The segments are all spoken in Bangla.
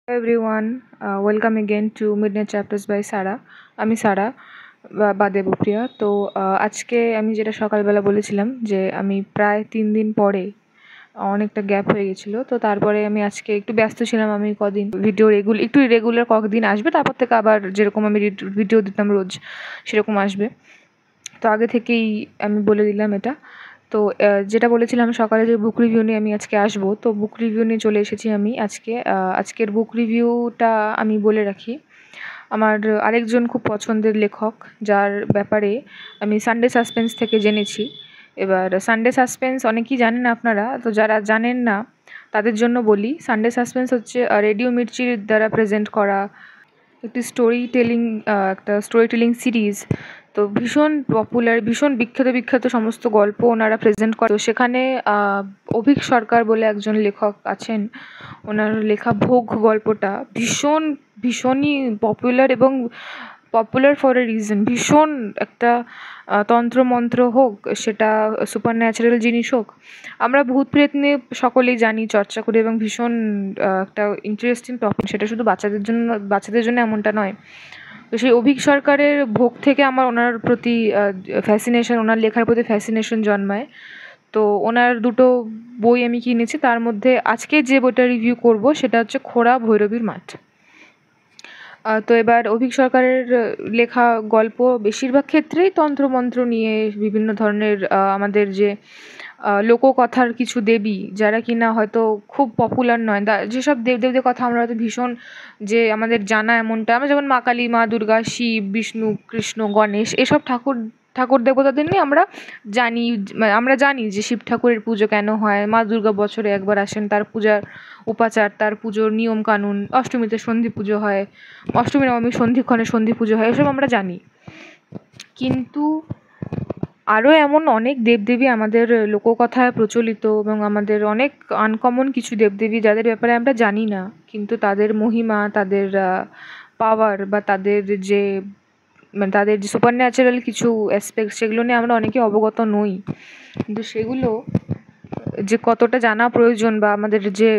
Hello everyone, welcome again to Midnight Chapters by Sara. আমি সারা বা দেবপ্রিয়া। তো আজকে আমি যেটা সকালবেলা বলেছিলাম যে আমি প্রায় 3 দিন পরে অনেকটা গ্যাপ হয়ে গেছিলো, তো তারপরে আমি আজকে একটু ব্যস্ত ছিলাম। আমি কদিন ভিডিও একটু রেগুলার কয়েকদিন আসবে, তারপর থেকে আবার যেরকম আমি ভিডিও দিতাম রোজ সেরকম আসবে। তো আগে থেকেই আমি বলে দিলাম এটা। তো যেটা বলেছিলাম সকালে যে বুক রিভিউ নিয়ে আমি আজকে আসবো, তো বুক রিভিউ নিয়ে চলে এসেছি আমি আজকে। আজকের বুক রিভিউটা আমি বলে রাখি, আমার আরেকজন খুব পছন্দের লেখক যার ব্যাপারে আমি সানডে সাসপেন্স থেকে জেনেছি। এবার সানডে সাসপেন্স অনেকেই জানেন আপনারা, তো যারা জানেন না তাদের জন্য বলি, সানডে সাসপেন্স হচ্ছে রেডিও মির্চির দ্বারা প্রেজেন্ট করা একটি একটা স্টোরি টেলিং সিরিজ। তো ভীষণ পপুলার, ভীষণ বিখ্যাত সমস্ত গল্প ওনারা প্রেজেন্ট করে। তো সেখানে অভীক সরকার বলে একজন লেখক আছেন, ওনার লেখা ভোগ গল্পটা ভীষণই পপুলার, এবং পপুলার ফর এ রিজন। ভীষণ একটা তন্ত্রমন্ত্র হোক, সেটা সুপার ন্যাচারাল জিনিস হোক, আমরা ভূত প্রেত নিয়ে সকলেই জানি, চর্চা করি, এবং ভীষণ একটা ইন্টারেস্টিং টপিক। সেটা শুধু বাচ্চাদের জন্য এমনটা নয়। তো সেই অভীক সরকারের ভোগ থেকে আমার ওনার প্রতি ফ্যাসিনেশন, ওনার লেখার প্রতি ফ্যাসিনেশন জন্মায়। তো ওনার দুটো বই আমি কিনেছি, তার মধ্যে আজকে যে বইটা রিভিউ করব সেটা হচ্ছে খোড়া ভৈরবীর মাঠ। তো এবার অভীক সরকারের লেখা গল্প বেশিরভাগ ক্ষেত্রেই তন্ত্রমন্ত্র নিয়ে, বিভিন্ন ধরনের আমাদের যে লোককথার কিছু দেবী যারা কিনা হয়তো খুব পপুলার নয়, যেসব দেবদেবীদের কথা আমরা হয়তো ভীষণ যে আমাদের জানা এমনটা, আমরা যেমন মা কালী, মা দুর্গা, শিব, বিষ্ণু, কৃষ্ণ, গণেশ, এসব ঠাকুর দেবতাদের নিয়ে আমরা জানি যে শিব ঠাকুরের পুজো কেন হয়, মা দুর্গা বছরে একবার আসেন, তার পূজার উপাচার, তার পুজোর নিয়ম কানুন, অষ্টমীতে সন্ধি পুজো হয়, অষ্টমী নবমী সন্ধিক্ষণে সন্ধি পুজো হয়, এসব আমরা জানি। কিন্তু আরও এমন অনেক দেবদেবী আমাদের লোককথায় প্রচলিত, এবং আমাদের অনেক আনকমন কিছু দেবদেবী যাদের ব্যাপারে আমরা জানি না, কিন্তু তাদের মহিমা, তাদের পাওয়ার, বা তাদের যে সুপার ন্যাচারাল কিছু অ্যাসপেক্ট, সেগুলো নিয়ে আমরা অনেকে অবগত নই। কিন্তু সেগুলো যে কতটা জানা প্রয়োজন, বা আমাদের যে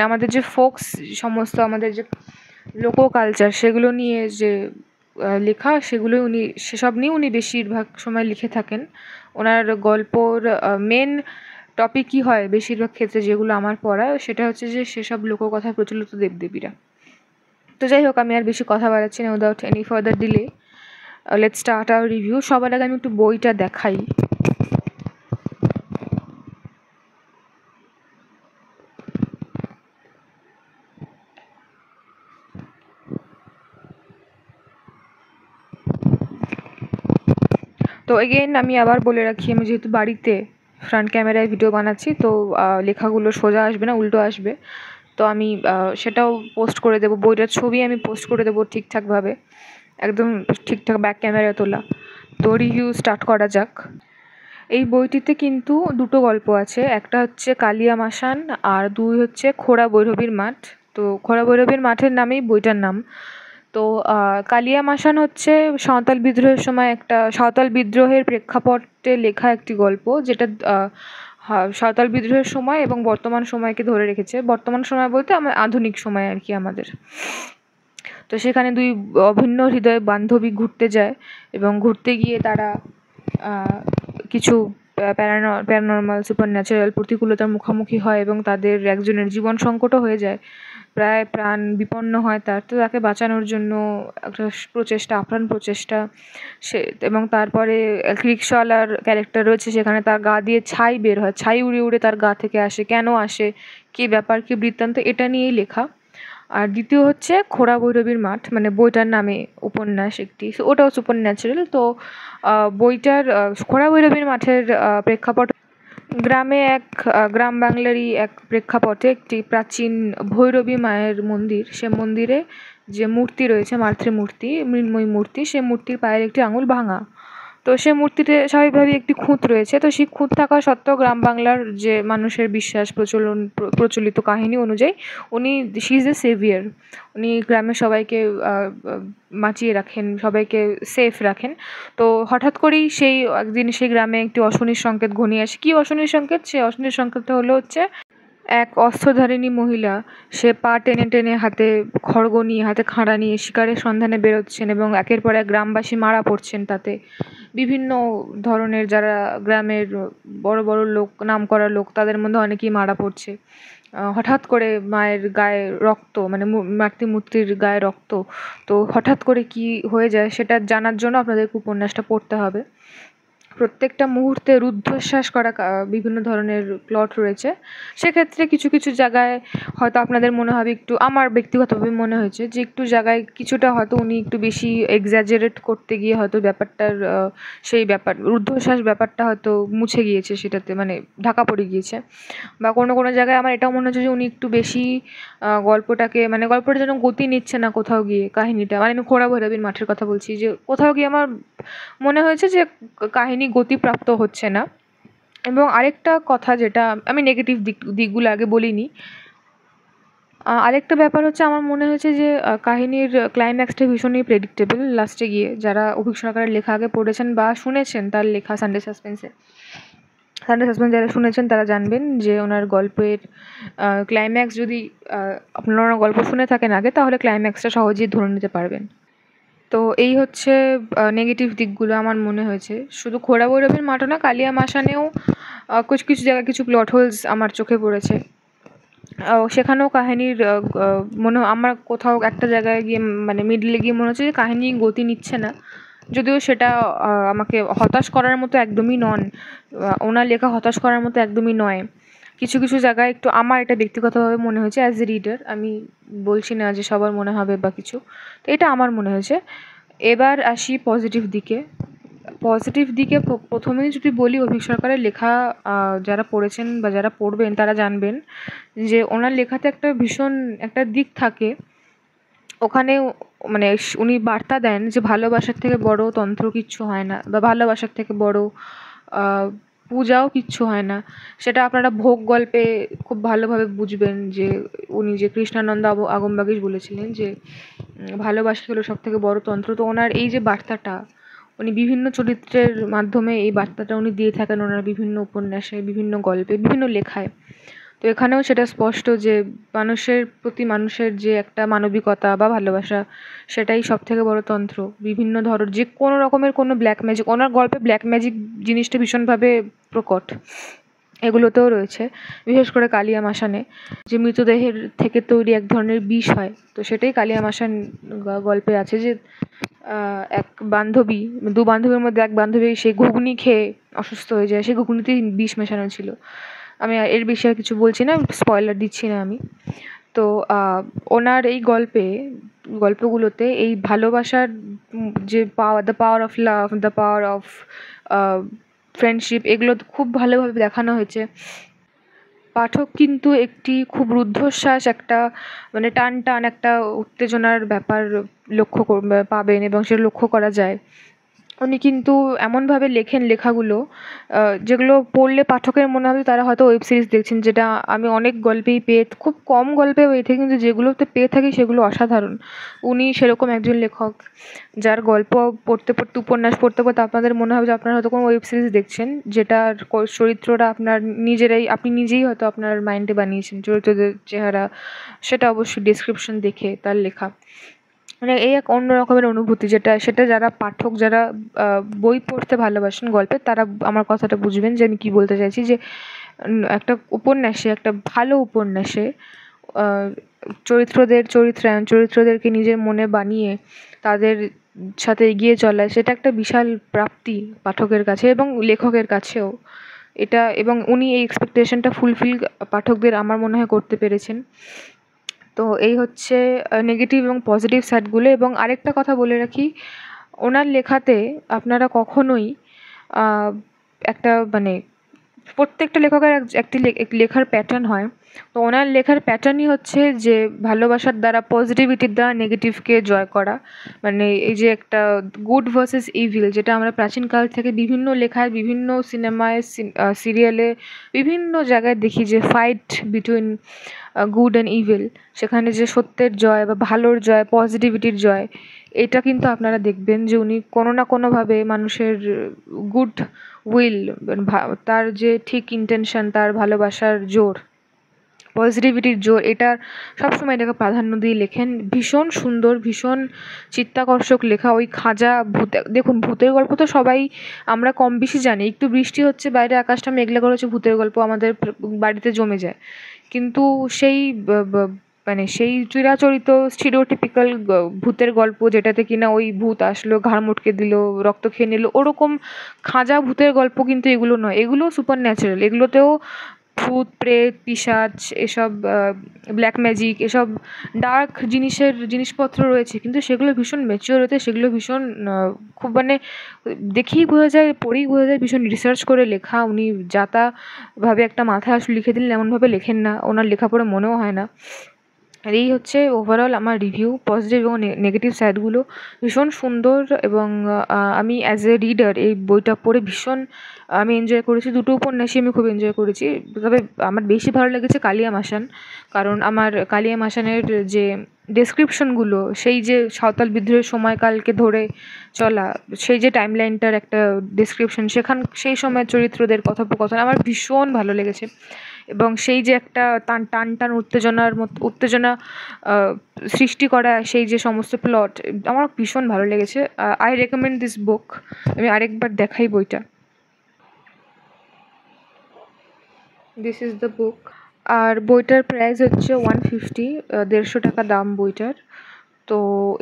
আমাদের যে ফোকস, সমস্ত আমাদের যে লোক কালচার, সেগুলো নিয়ে যে লেখা, সেসব নিয়ে উনি বেশিরভাগ সময় লিখে থাকেন। ওনার গল্পর মেন টপিক কী হয় বেশিরভাগ ক্ষেত্রে, যেগুলো আমার পড়া, সেটা হচ্ছে যে সেসব লোককথায় প্রচলিত দেবদেবীরা। তো যাই হোক, আমি আর বেশি কথা বাড়াচ্ছি না, without any further delay let's start our review. সবার আগে আমি একটু বইটা দেখাই। তো এগেইন আমি আবার বলে রাখি, আমি যেহেতু বাড়িতে ফ্রন্ট ক্যামেরায় ভিডিও বানাচ্ছি, তো লেখাগুলো সোজা আসবে না, উল্টো আসবে। তো আমি সেটাও পোস্ট করে দেবো, বইটার ছবি আমি পোস্ট করে দেবো ঠিকঠাকভাবে, একদম ঠিকঠাক ব্যাক ক্যামেরায় তোলা। তো রিভিউ স্টার্ট করা যাক। এই বইটিতে কিন্তু দুটো গল্প আছে, একটা হচ্ছে কালিয়া মাসান, আর দুই হচ্ছে খোড়া ভৈরবীর মাঠ। তো খোড়া ভৈরবীর মাঠের নামেই বইটার নাম। তো কালিয়া মাসান হচ্ছে সাঁওতাল বিদ্রোহের প্রেক্ষাপটে লেখা একটি গল্প, যেটা সাঁওতাল বিদ্রোহের সময় এবং বর্তমান সময়কে ধরে রেখেছে। বর্তমান সময় বলতে আমার আধুনিক সময় আর কি আমাদের। তো সেখানে দুই অভিন্ন হৃদয় বান্ধবী ঘুরতে যায়, এবং ঘুরতে গিয়ে তারা কিছু প্যারানর্মাল সুপার ন্যাচারাল প্রতিকূলতার মুখোমুখি হয়, এবং তাদের একজনের জীবন সংকটও হয়ে যায়, প্রায় প্রাণ বিপন্ন হয় তার। তো তাকে বাঁচানোর জন্য একটা আপ্রাণ প্রচেষ্টা এবং তারপরে রিক্সাওয়ালার ক্যারেক্টার রয়েছে সেখানে, তার গা দিয়ে ছাই বের হয়, ছাই উড়ে উড়ে তার গা থেকে আসে, কেন আসে, কী ব্যাপার, কী বৃত্তান্ত, এটা নিয়েই লেখা। আর দ্বিতীয় হচ্ছে খোড়া ভৈরবীর মাঠ, মানে বইটার নামে উপন্যাস একটি, ওটাও সুপার ন্যাচারাল। তো বইটার খোড়া ভৈরবীর মাঠের প্রেক্ষাপট গ্রাম বাংলারই এক প্রেক্ষাপটে একটি প্রাচীন ভৈরবী মায়ের মন্দির। সে মন্দিরে যে মূর্তি রয়েছে, মাতৃমূর্তি, মৃন্ময়ী মূর্তি, সে মূর্তির পায়ের একটি আঙুল ভাঙা। তো সে মূর্তিতে স্বাভাবিকভাবেই একটি খুঁত রয়েছে। তো সেই খুঁত থাকা সত্ত্বেও গ্রাম বাংলার যে মানুষের বিশ্বাস, প্রচলিত কাহিনী অনুযায়ী শি ইজ এ সেভিয়ার। উনি গ্রামের সবাইকে বাঁচিয়ে রাখেন, সবাইকে সেফ রাখেন। তো হঠাৎ করেই একদিন সেই গ্রামে একটি অশনির সংকেত ঘনিয়ে আসে। কী অশনির সংকেত? সেই অশনির সংকেতটা হচ্ছে এক অস্ত্রধারিণী মহিলা, সে পা টেনে টেনে হাতে খড়গ নিয়ে, হাতে খাঁড়া নিয়ে শিকারের সন্ধানে বেরোচ্ছেন এবং একের পর এক গ্রামবাসী মারা পড়ছেন তাতে। বিভিন্ন ধরনের যারা গ্রামের বড় বড় লোক, নামকরা লোক, তাদের মধ্যে অনেকেই মারা পড়ছে। হঠাৎ করে মায়ের গায়ে রক্ত, মানে মাতৃমূর্তির গায়ে রক্ত। তো হঠাৎ করে কি হয়ে যায় সেটা জানার জন্য আপনাদেরকে উপন্যাসটা পড়তে হবে। প্রত্যেকটা মুহূর্তে রুদ্ধশ্বাস করা বিভিন্ন ধরনের প্লট রয়েছে। সেক্ষেত্রে কিছু কিছু জায়গায় হয়তো আপনাদের মনে হবে, একটু আমার ব্যক্তিগতভাবে মনে হয়েছে যে একটু জায়গায় কিছুটা হয়তো উনি একটু বেশি এক্সাজারেট করতে গিয়ে হয়তো ব্যাপারটার সেই ব্যাপার রুদ্ধশ্বাস ব্যাপারটা হয়তো মুছে গিয়েছে, সেটাতে মানে ঢাকা পড়ে গিয়েছে। বা কোনো কোনো জায়গায় আমার এটাও মনে হচ্ছে যে উনি একটু বেশি গল্পটাকে, মানে গল্পটা যেন গতি নিচ্ছে না কোথাও গিয়ে, কাহিনীটা, মানে আমি খোঁড়া ভৈরবীর মাঠের কথা বলছি, যে কোথাও গিয়ে আমার মনে হয়েছে যে কাহিনী গতিপ্রাপ্ত হচ্ছে না। এবং আরেকটা কথা, যেটা আমি নেগেটিভ দিকগুলো আগে বলিনি, আরেকটা ব্যাপার হচ্ছে আমার মনে হয়েছে যে কাহিনীর ক্লাইম্যাক্সটা ভীষণই প্রেডিক্টেবল লাস্টে গিয়ে। যারা অভীক সরকারের লেখা আগে পড়েছেন বা শুনেছেন তার লেখা সানডে সাসপেন্স যারা শুনেছেন তারা জানবেন যে ওনার গল্পের ক্লাইম্যাক্স, যদি আপনারা গল্প শুনে থাকেন আগে, তাহলে ক্লাইম্যাক্সটা সহজেই ধরে নিতে পারবেন। তো এই হচ্ছে নেগেটিভ দিকগুলো আমার মনে হয়েছে। শুধু খোঁড়া ভৈরবীর মাঠও না, কালিয়া মাসানেও কিছু কিছু জায়গায় কিছু প্লট হোলস আমার চোখে পড়েছে। সেখানেও কাহিনীর আমার কোথাও একটা জায়গায় গিয়ে, মানে মিডলে গিয়ে মনে হচ্ছে যে কাহিনী গতি নিচ্ছে না। যদিও সেটা আমাকে হতাশ করার মতো একদমই নন, ওনার লেখা হতাশ করার মতো একদমই নয়। কিছু কিছু জায়গায় একটু আমার এটা ব্যক্তিগতভাবে মনে হয়েছে অ্যাজ এ রিডার, আমি বলছি না যে সবার মনে হবে বা কিছু, তো এটা আমার মনে হয়েছে। এবার আসি পজিটিভ দিকে। প্রথমেই যদি বলি, অভীক সরকারের লেখা যারা পড়েছেন বা যারা পড়বেন তারা জানবেন যে ওনার লেখাতে একটা ভীষণ একটা দিক থাকে ওখানে, মানে উনি বার্তা দেন যে ভালোবাসার থেকে বড় তন্ত্র কিচ্ছু হয় না, বা ভালোবাসার থেকে বড় পূজাও কিচ্ছু হয় না। সেটা আপনারা ভোগ গল্পে খুব ভালোভাবে বুঝবেন যে উনি যে কৃষ্ণানন্দ আগমবাগীশ বলেছিলেন যে ভালোবাসা হলো সব থেকে বড় তন্ত্র। তো ওনার এই যে বার্তাটা, উনি বিভিন্ন চরিত্রের মাধ্যমে এই বার্তাটা উনি দিয়ে থাকেন ওনার বিভিন্ন উপন্যাসে, বিভিন্ন গল্পে, বিভিন্ন লেখায়। তো এখানেও সেটা স্পষ্ট যে মানুষের প্রতি মানুষের যে একটা মানবিকতা বা ভালোবাসা, সেটাই সব থেকে বড় তন্ত্র। বিভিন্ন ধরনের যে কোনো রকমের কোনো ব্ল্যাক ম্যাজিক, ওনার গল্পে ব্ল্যাক ম্যাজিক জিনিসটা ভীষণভাবে প্রকট, এগুলোতেও রয়েছে। বিশেষ করে কালিয়া মাসানে যে মৃতদেহের থেকে তৈরি এক ধরনের বিষ হয়, তো সেটাই কালিয়া মাসান গল্পে আছে যে এক বান্ধবী, দু বান্ধবীর মধ্যে এক বান্ধবী সে ঘুগনি খেয়ে অসুস্থ হয়ে যায়, সেই ঘুগনিতেই বিষ মেশানো ছিল। আমি এর বেশি আর কিছু বলছি না, স্পয়লার দিচ্ছি না আমি। তো ওনার এই গল্পগুলোতে এই ভালোবাসার যে the power of love, the power of friendship, এগুলো খুব ভালোভাবে দেখানো হয়েছে। পাঠক কিন্তু একটি খুব রুদ্ধশ্বাস, একটা মানে টান টান একটা উত্তেজনার ব্যাপার পাবেন, এবং সেটা লক্ষ্য করা যায়। উনি কিন্তু এমনভাবে লেখেন লেখাগুলো, যেগুলো পড়লে পাঠকের মনে হবে তারা হয়তো ওয়েব সিরিজ দেখছেন, যেটা আমি অনেক গল্পেই খুব কম গল্পে পেয়ে থাকি, কিন্তু যেগুলোতে পেয়ে থাকি সেগুলো অসাধারণ। উনি সেরকম একজন লেখক যার গল্প পড়তে পড়তে, উপন্যাস পড়তে পড়তে আপনাদের মনে হবে যে আপনারা হয়তো কোনো ওয়েব সিরিজ দেখছেন, যেটার চরিত্রটা আপনি নিজেই হয়তো আপনার মাইন্ডে বানিয়েছেন, চরিত্রদের চেহারা, সেটা অবশ্যই ডেসক্রিপশন দেখে তার লেখা। মানে এই এক অন্য রকমের অনুভূতি, সেটা যারা পাঠক, যারা বই পড়তে ভালোবাসেন গল্পের, তারা আমার কথাটা বুঝবেন যে আমি কী বলতে চাইছি। যে একটা উপন্যাসে, একটা ভালো উপন্যাসে চরিত্রদেরকে নিজের মনে বানিয়ে তাদের সাথে এগিয়ে চলা, সেটা একটা বিশাল প্রাপ্তি পাঠকের কাছে এবং লেখকের কাছেও। এটা, এবং উনি এই এক্সপেকটেশনটা ফুলফিল পাঠকদের আমার মনে হয় করতে পেরেছেন। তো এই হচ্ছে নেগেটিভ এবং পজিটিভ সাইডগুলো। এবং আরেকটা কথা বলে রাখি, ওনার লেখাতে আপনারা কখনোই একটা, মানে প্রত্যেকটা লেখকের একটি লেখার প্যাটার্ন হয়। তো ওনার লেখার প্যাটার্নই হচ্ছে যে ভালোবাসার দ্বারা, পজিটিভিটির দ্বারা নেগেটিভকে জয় করা। মানে এই যে একটা গুড ভার্সেস ইভিল, যেটা আমরা প্রাচীনকাল থেকে বিভিন্ন লেখায়, বিভিন্ন সিনেমায়, সিরিয়ালে, বিভিন্ন জায়গায় দেখি যে fight between good and evil, সেখানে যে সত্যের জয় বা ভালোর জয়, পজিটিভিটির জয়, এটা কিন্তু আপনারা দেখবেন যে উনি কোনো না কোনোভাবে মানুষের গুড উইল, তার যে ঠিক ইন্টেনশন, তার ভালোবাসার জোর, পজিটিভিটির জোর, এটার সবসময় এটাকে প্রাধান্য দিয়ে লেখেন। ভীষণ সুন্দর, ভীষণ চিত্তাকর্ষক লেখা। ওই খাঁজা দেখুন, ভূতের গল্প তো সবাই আমরা কম বেশি জানি। একটু বৃষ্টি হচ্ছে, বাইরে আকাশটা মেঘলা করে হচ্ছে, ভূতের গল্প আমাদের বাড়িতে জমে যায়। কিন্তু সেই মানে সেই চিরাচরিত স্টিরিওটিপিক্যাল ভূতের গল্প, যেটাতে কিনা ওই ভূত আসলো, ঘাড় মটকে দিল, রক্ত খেয়ে নিল, ওরকম খাঁজা ভূতের গল্প কিন্তু এগুলো নয়। এগুলো সুপার ন্যাচারাল। এগুলোতেও ভূত, প্রেত, পিশাচ, এসব ব্ল্যাক ম্যাজিক, এসব ডার্ক জিনিসপত্র রয়েছে, কিন্তু সেগুলো ভীষণ ম্যাচিওর হতে, সেগুলো ভীষণ খুব মানে দেখেই বোঝা যায়, পড়েই বোঝা যায় ভীষণ রিসার্চ করে লেখা। উনি ভাবে একটা মাথায় আসলে লিখে দিলেন এমনভাবে লেখেন না, ওনার লেখা পড়ে মনেও হয় না। আর এই হচ্ছে ওভারঅল আমার রিভিউ। পজিটিভ এবং নেগেটিভ সাইডগুলো ভীষণ সুন্দর, এবং আমি অ্যাজ এ রিডার এই বইটা পড়ে ভীষণ আমি এনজয় করেছি। দুটো উপন্যাসই আমি খুব এনজয় করেছি। তবে আমার বেশি ভালো লেগেছে কালিয়া মাসান, কারণ আমার কালিয়া মাসানের যে ডেসক্রিপশনগুলো, সেই যে সাঁওতাল বিদ্রোহের সময়কালকে ধরে চলা, সেই যে টাইমলাইনটার একটা ডেসক্রিপশন, সেই সময়ের চরিত্রদের কথোপকথন আমার ভীষণ ভালো লেগেছে। এবং সেই যে একটা টান উত্তেজনা সৃষ্টি করা সেই যে সমস্ত প্লট, আমার ভীষণ ভালো লেগেছে। I recommend this book. আমি আরেকবার দেখাই বইটা। This is the book. আর বইটার প্রাইস হচ্ছে 150, 150 টাকা দাম বইটার। তো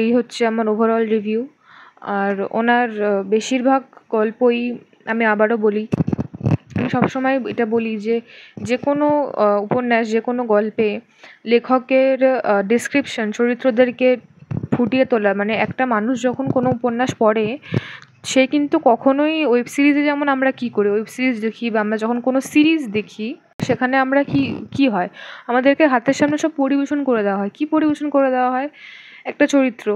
এই হচ্ছে আমার ওভারঅল রিভিউ। আর ওনার বেশিরভাগ গল্পই, আমি আবারও বলি, আমি সবসময় এটা বলি যে কোনো উপন্যাস, যে কোনো গল্পে লেখকের ডেসক্রিপশন, চরিত্রদেরকে ফুটিয়ে তোলা, মানে একটা মানুষ যখন কোনো উপন্যাস পড়ে, সে কিন্তু কখনোই ওয়েব সিরিজে যেমন আমরা কী করি, ওয়েব সিরিজ দেখি বা আমরা যখন কোনো সিরিজ দেখি, সেখানে আমরা কি হয়, আমাদেরকে হাতের সামনে সব পরিবেশন করে দেওয়া হয়। কি পরিবেশন করে দেওয়া হয়? একটা চরিত্র,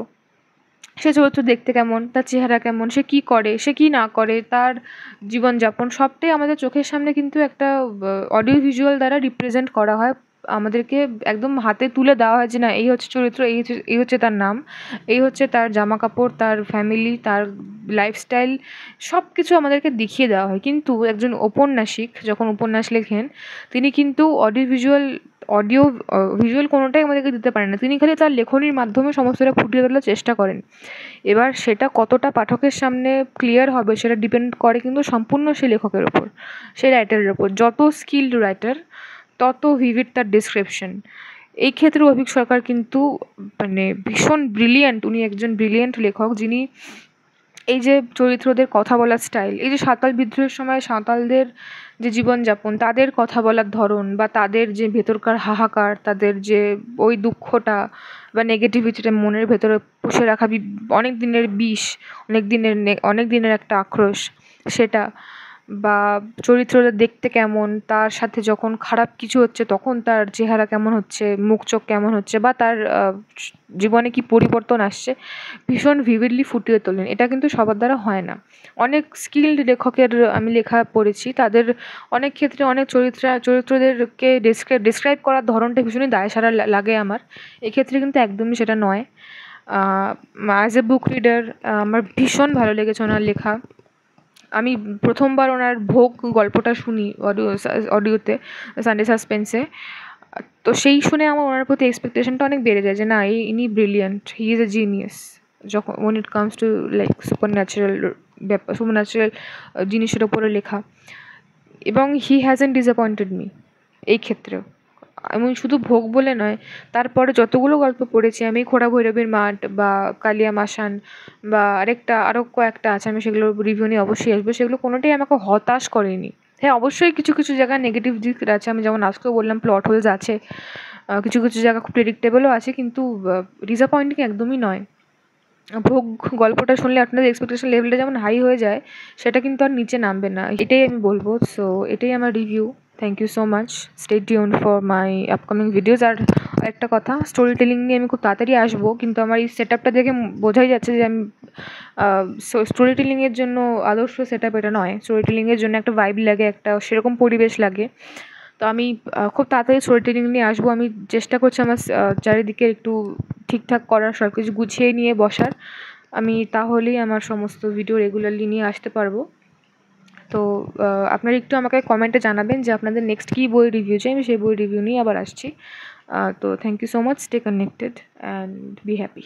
সে চরিত্র দেখতে কেমন, তার চেহারা কেমন, সে কী করে, সে কী না করে, তার জীবনযাপন সবটাই আমাদের চোখের সামনে কিন্তু একটা অডিও ভিজুয়াল দ্বারা রিপ্রেজেন্ট করা হয়। আমাদেরকে একদম হাতে তুলে দেওয়া হয় যে না, এই হচ্ছে চরিত্র, এই হচ্ছে তার নাম, এই হচ্ছে তার জামা কাপড়, তার ফ্যামিলি, তার লাইফস্টাইল, সব কিছু আমাদেরকে দেখিয়ে দেওয়া হয়। কিন্তু একজন ঔপন্যাসিক যখন উপন্যাস লেখেন, তিনি কিন্তু অডিও ভিজুয়াল কোনোটাই আমাদেরকে দিতে পারেন না। তিনি খালি তার লেখনীর মাধ্যমে সমস্তটা ফুটিয়ে তোলার চেষ্টা করেন। এবার সেটা কতটা পাঠকের সামনে ক্লিয়ার হবে, সেটা ডিপেন্ড করে কিন্তু সম্পূর্ণ সেই লেখকের ওপর, সেই রাইটারের ওপর। যত স্কিলড রাইটার, তত ভিভিড তার ডেসক্রিপশন। এই ক্ষেত্রে অভীক সরকার কিন্তু মানে ভীষণ ব্রিলিয়ান্ট। উনি একজন ব্রিলিয়ান্ট লেখক, যিনি এই যে চরিত্রদের কথা বলার স্টাইল, এই যে সাঁওতাল বিদ্রোহের সময় সাঁওতালদের যে জীবনযাপন, তাদের কথা বলার ধরন, বা তাদের যে ভেতরকার হাহাকার, তাদের যে ওই দুঃখটা বা নেগেটিভিটিটা মনের ভেতরে পুষে রাখা, অনেক দিনের বিষ, অনেক দিনের একটা আক্রোশ, সেটা, বা চরিত্রটা দেখতে কেমন, তার সাথে যখন খারাপ কিছু হচ্ছে তখন তার চেহারা কেমন হচ্ছে, মুখ চোখ কেমন হচ্ছে, বা তার জীবনে কি পরিবর্তন আসছে, ভীষণ ভিভিডলি ফুটিয়ে তোলেন। এটা কিন্তু সবার দ্বারা হয় না। অনেক স্কিলড লেখকের আমি লেখা পড়েছি, তাদের অনেক ক্ষেত্রে অনেক চরিত্রদেরকে ডেসক্রাইব করার ধরনটা ভীষণই দায়সারা লাগে আমার। এক্ষেত্রে কিন্তু একদমই সেটা নয়। অ্যাজ এ বুক রিডার আমার ভীষণ ভালো লেগেছে ওনার লেখা। আমি প্রথমবার ওনার ভোগ গল্পটা শুনি অডিওতে, সানডে সাসপেন্সে। তো সেই শুনে আমার ওনার প্রতি এক্সপেকটেশনটা অনেক বেড়ে যায় যে না, ইনি brilliant, he is a genius যখন when it comes to like supernatural জিনিসের ওপরে লেখা। এবং হি হ্যাজন্ট ডিসঅ্যাপয়েন্টেড মি এই ক্ষেত্রেও। আমি শুধু ভোগ বলে নয়, তারপরে যতগুলো গল্প পড়েছি আমি, খোড়া ভৈরবীর মাঠ বা কালিয়া মাসান বা আরও কয়েকটা আছে, আমি সেগুলোর রিভিউ নিয়ে অবশ্যই আসবো। সেগুলো কোনোটাই আমাকে হতাশ করেনি। হ্যাঁ, অবশ্যই কিছু কিছু জায়গায় নেগেটিভ দিক আছে, আমি যেমন আজকেও বললাম প্লট হোলস আছে, কিছু কিছু জায়গা খুব প্রেডিক্টেবলও আছে, কিন্তু ডিসঅ্যাপয়েন্টিং একদমই নয়। ভোগ গল্পটা শুনলে আপনাদের এক্সপেকটেশন লেভেলটা যেমন হাই হয়ে যায়, সেটা কিন্তু আর নিচে নামবে না, এটাই আমি বলবো। সো এটাই আমার review. Thank you so much. Stay tuned for my upcoming videos. আর একটা কথা, স্টোরি টেলিং নিয়ে আমি খুব তাড়াতাড়ি আসবো, কিন্তু আমার এই সেট আপটা দেখে বোঝাই যাচ্ছে যে আমি স্টোরি টেলিংয়ের জন্য আদর্শ সেট আপ এটা নয়। স্টোরি টেলিংয়ের জন্য একটা ভাইব লাগে, একটা সেরকম পরিবেশ লাগে। তো আমি খুব তাড়াতাড়ি স্টোরি টেলিং নিয়ে আসবো। আমি চেষ্টা করছি আমার চারিদিকে একটু ঠিকঠাক করার, সব কিছু গুছিয়ে নিয়ে বসার। আমি তাহলেই আমার সমস্ত ভিডিও রেগুলারলি নিয়ে আসতে পারবো। তো আপনারা একটু আমাকে কমেন্টে জানাবেন যে আপনাদের নেক্সট কী বই রিভিউ চাই, আমি সেই বই রিভিউ নিয়ে আবার আসছি। তো thank you so much, stay connected and be happy.